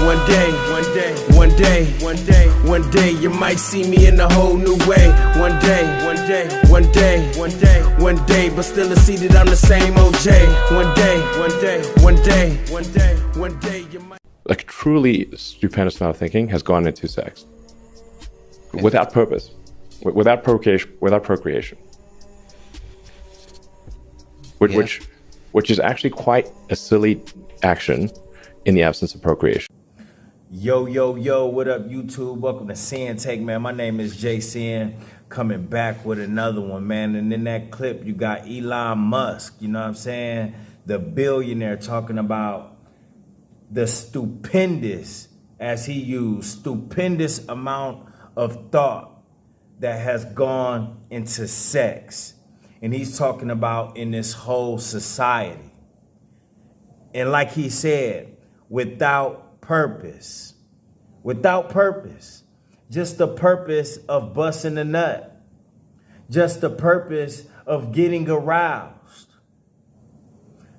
One day, you might see me in a whole new way. One day, but still I see that I'm the same OJ. One day, you might. Like truly stupendous amount of thinking has gone into sex. Without purpose, without procreation. Which is actually quite a silly action in the absence of procreation. Yo, what up, YouTube? Welcome to Sinn-Take, man. My name is Sin, coming back with another one, man. And in that clip, you got Elon Musk, you know what I'm saying? The billionaire talking about the stupendous, as he used, stupendous amount of thought that has gone into sex. And he's talking about in this whole society. And like he said, without purpose, just the purpose of busting a nut, just the purpose of getting aroused.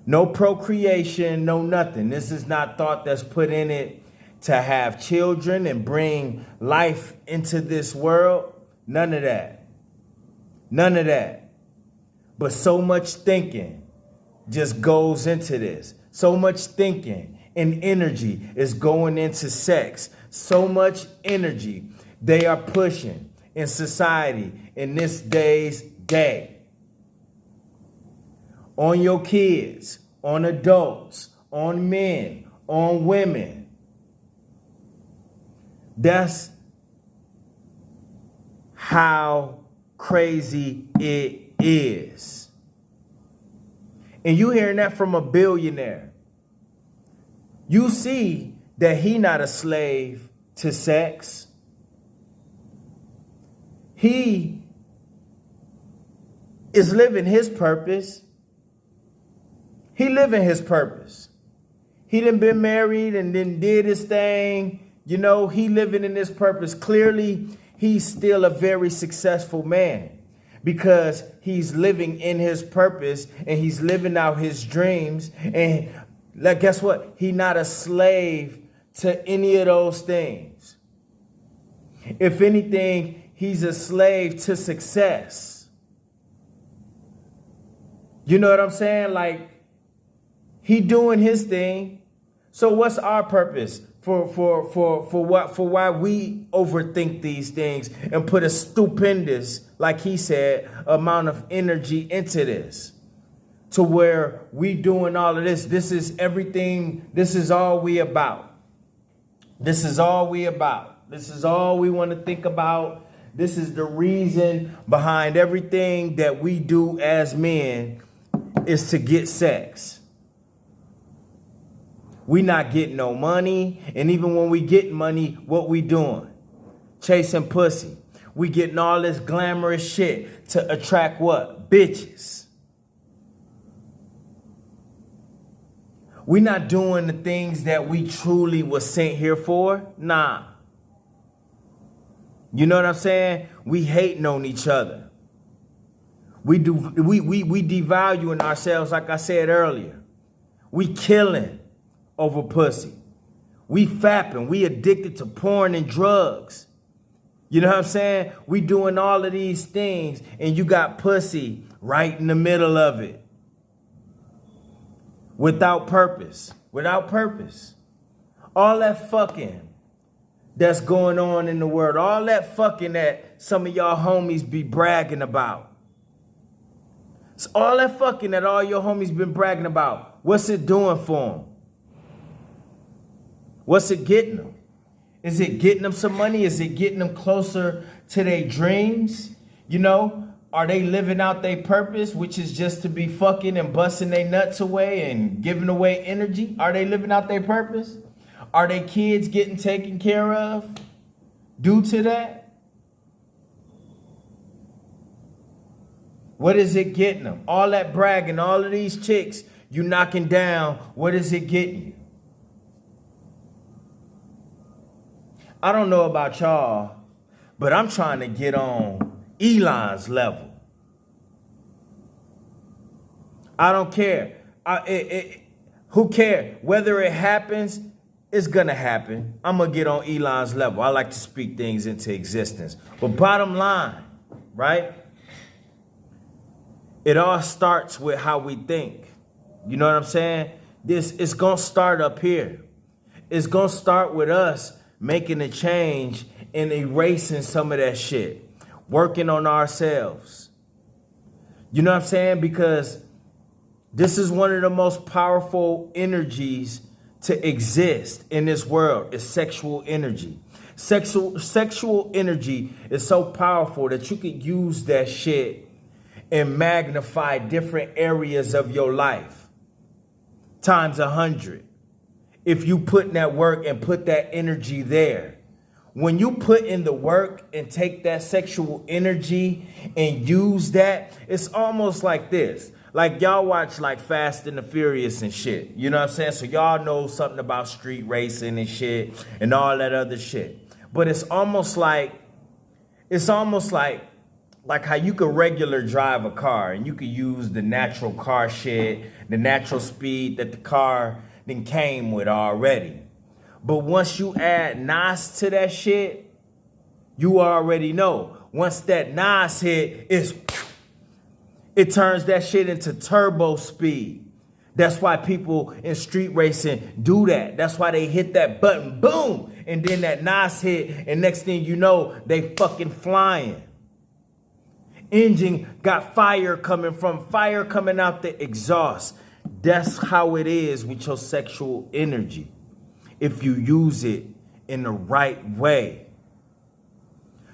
No procreation, no nothing. This is not thought that's put in it to have children and bring life into this world. None of that. But so much thinking just goes into this. So much thinking and energy is going into sex. So much energy they are pushing in society in this day's day. On your kids, on adults, on men, on women. That's how crazy it is. And you hearing that from a billionaire. You see that he not a slave to sex. He is living his purpose. He living his purpose. He done been married and then did his thing. You know, he living in his purpose. Clearly, he's still a very successful man because he's living in his purpose and he's living out his dreams. And like, guess what? He not a slave to any of those things. If anything, he's a slave to success. You know what I'm saying? Like, he doing his thing. So what's our purpose for why we overthink these things and put a stupendous, like he said, amount of energy into this? To where we doing all of this. This is everything. This is all we about. This is all we about. This is all we want to think about. This is the reason behind everything that we do as men is to get sex. We not getting no money. And even when we get money, what we doing? Chasing pussy. We getting all this glamorous shit to attract what? Bitches. We're not doing the things that we truly was sent here for. Nah. You know what I'm saying? We hating on each other. We devaluing ourselves, like I said earlier. We killing over pussy. We fapping. We addicted to porn and drugs. You know what I'm saying? We doing all of these things, and you got pussy right in the middle of it. Without purpose. All that fucking that's going on in the world. All that fucking that some of y'all homies be bragging about. It's all that fucking that all your homies been bragging about. What's it doing for them? What's it getting them? Is it getting them some money? Is it getting them closer to their dreams? You know? Are they living out their purpose, which is just to be fucking and busting their nuts away and giving away energy? Are they living out their purpose? Are their kids getting taken care of due to that? What is it getting them? All that bragging, all of these chicks you knocking down, what is it getting you? I don't know about y'all, but I'm trying to get on Elon's level. I don't care. Who cares? Whether it happens it's gonna happen. I'm gonna get on Elon's level. I like to speak things into existence. But bottom line, right? It all starts with how we think. You know what I'm saying? It's gonna start up here. It's gonna start with us making a change and erasing some of that shit. Working on ourselves. You know what I'm saying? Because this is one of the most powerful energies to exist in this world, is sexual energy. Sexual energy is so powerful that you could use that shit and magnify different areas of your life times 100. If you put in that work and put that energy there. When you put in the work and take that sexual energy and use that, it's almost like this. Like y'all watch like Fast and the Furious and shit. You know what I'm saying? So y'all know something about street racing and shit and all that other shit. But it's almost like how you could regular drive a car and you could use the natural car shit, the natural speed that the car then came with already. But once you add NOS to that shit, you already know. Once that NOS hit, it turns that shit into turbo speed. That's why people in street racing do that. That's why they hit that button, boom, and then that NOS hit, and next thing you know, they fucking flying. Engine got fire coming out the exhaust. That's how it is with your sexual energy. If you use it in the right way.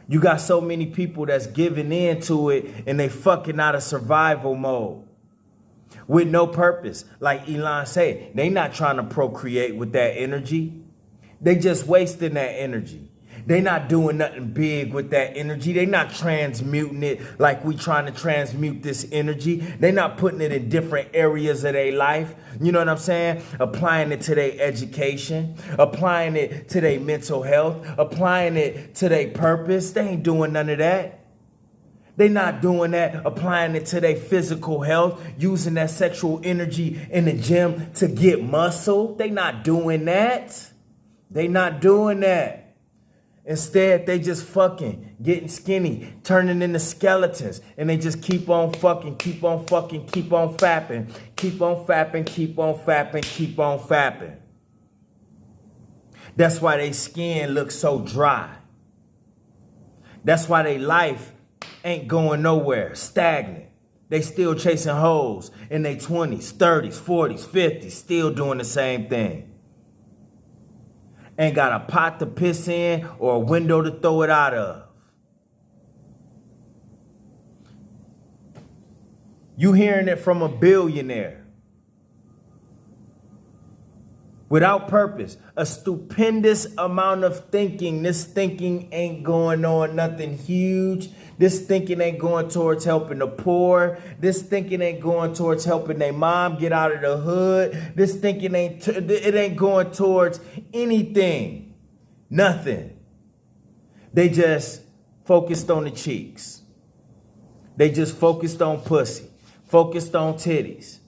You got so many people that's giving in to it and they fucking out of survival mode. With no purpose. Like Elon said, they not trying to procreate with that energy. They just wasting that energy. They not doing nothing big with that energy. They not transmuting it like we trying to transmute this energy. They not putting it in different areas of their life. You know what I'm saying? Applying it to their education, applying it to their mental health, applying it to their purpose. They ain't doing none of that. They not doing that, applying it to their physical health, using that sexual energy in the gym to get muscle. They not doing that. They not doing that. Instead, they just fucking getting skinny, turning into skeletons, and they just keep on fucking, keep on fucking, keep on fapping, keep on fapping, keep on fapping, keep on fapping. That's why their skin looks so dry. That's why their life ain't going nowhere, stagnant. They still chasing hoes in their 20s, 30s, 40s, 50s, still doing the same thing. Ain't got a pot to piss in or a window to throw it out of. You hearing it from a billionaire. Without purpose. A stupendous amount of thinking. This thinking ain't going on nothing huge. This thinking ain't going towards helping the poor. This thinking ain't going towards helping their mom get out of the hood. This thinking ain't going towards anything. Nothing. They just focused on the cheeks. They just focused on pussy. Focused on titties.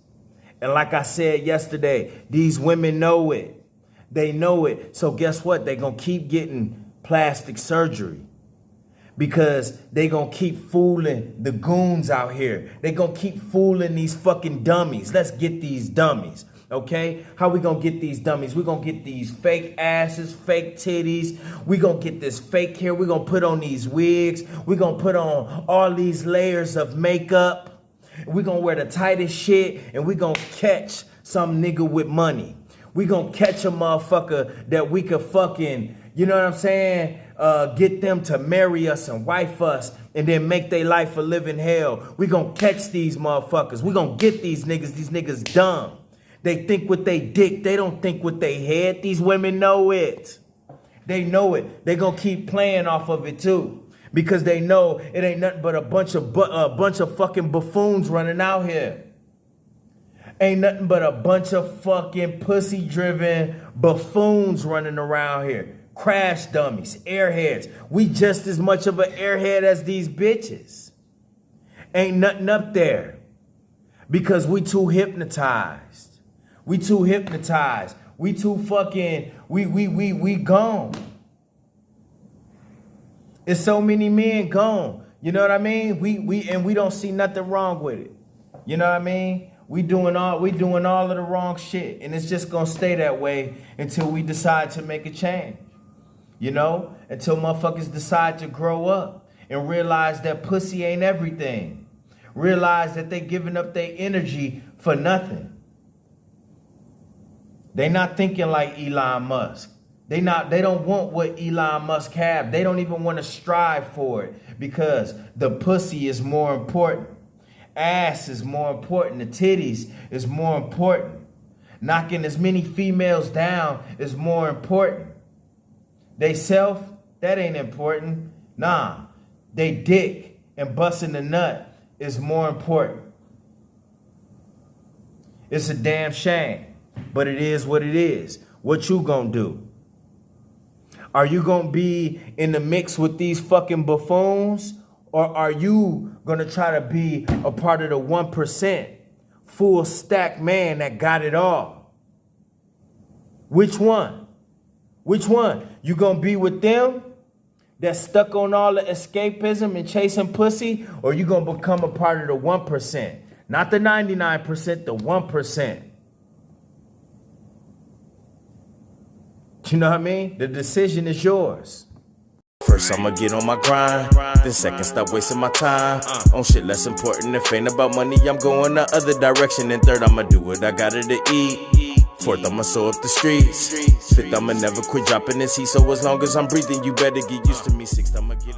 And like I said yesterday, these women know it. They know it. So guess what? They're going to keep getting plastic surgery. Because they going to keep fooling the goons out here. They going to keep fooling these fucking dummies. Let's get these dummies. Okay? How we going to get these dummies? We're going to get these fake asses, fake titties. We're going to get this fake hair. We're going to put on these wigs. We're going to put on all these layers of makeup. We're going to wear the tightest shit. And we're going to catch some nigga with money. We're going to catch a motherfucker that we could fucking, you know what I'm saying? Get them to marry us and wife us and then make their life a living hell. We gonna catch these motherfuckers. We gonna get these niggas. These niggas dumb. They think with they dick. They don't think with they head. These women know it. They know it. They gonna keep playing off of it too. Because they know it ain't nothing but a bunch of fucking buffoons running out here. Ain't nothing but a bunch of fucking pussy-driven buffoons running around here. Crash dummies, airheads. We just as much of an airhead as these bitches. Ain't nothing up there. Because we too hypnotized. We too hypnotized. We too fucking, we gone. It's so many men gone. You know what I mean? We don't see nothing wrong with it. You know what I mean? We doing all of the wrong shit, and it's just gonna stay that way until we decide to make a change. You know, until motherfuckers decide to grow up and realize that pussy ain't everything. Realize that they giving up their energy for nothing. They not thinking like Elon Musk. They don't want what Elon Musk have. They don't even want to strive for it because the pussy is more important. Ass is more important. The titties is more important. Knocking as many females down is more important. They self, that ain't important. Nah, they dick and busting the nut is more important. It's a damn shame, but it is what it is. What you gonna do? Are you gonna be in the mix with these fucking buffoons? Or are you gonna try to be a part of the 1%, full stack man that got it all? Which one? Which one? You gonna be with them that's stuck on all the escapism and chasing pussy? Or you gonna become a part of the 1%? Not the 99%, the 1%. You know what I mean? The decision is yours. First I'ma get on my grind, then second stop wasting my time on shit less important. If ain't about money, I'm going the other direction. And third, I'ma do what I gotta to eat. Fourth, I'ma sew up the streets. Fifth, I'ma never quit dropping this heat. So as long as I'm breathing, you better get used to me. Sixth, I'ma get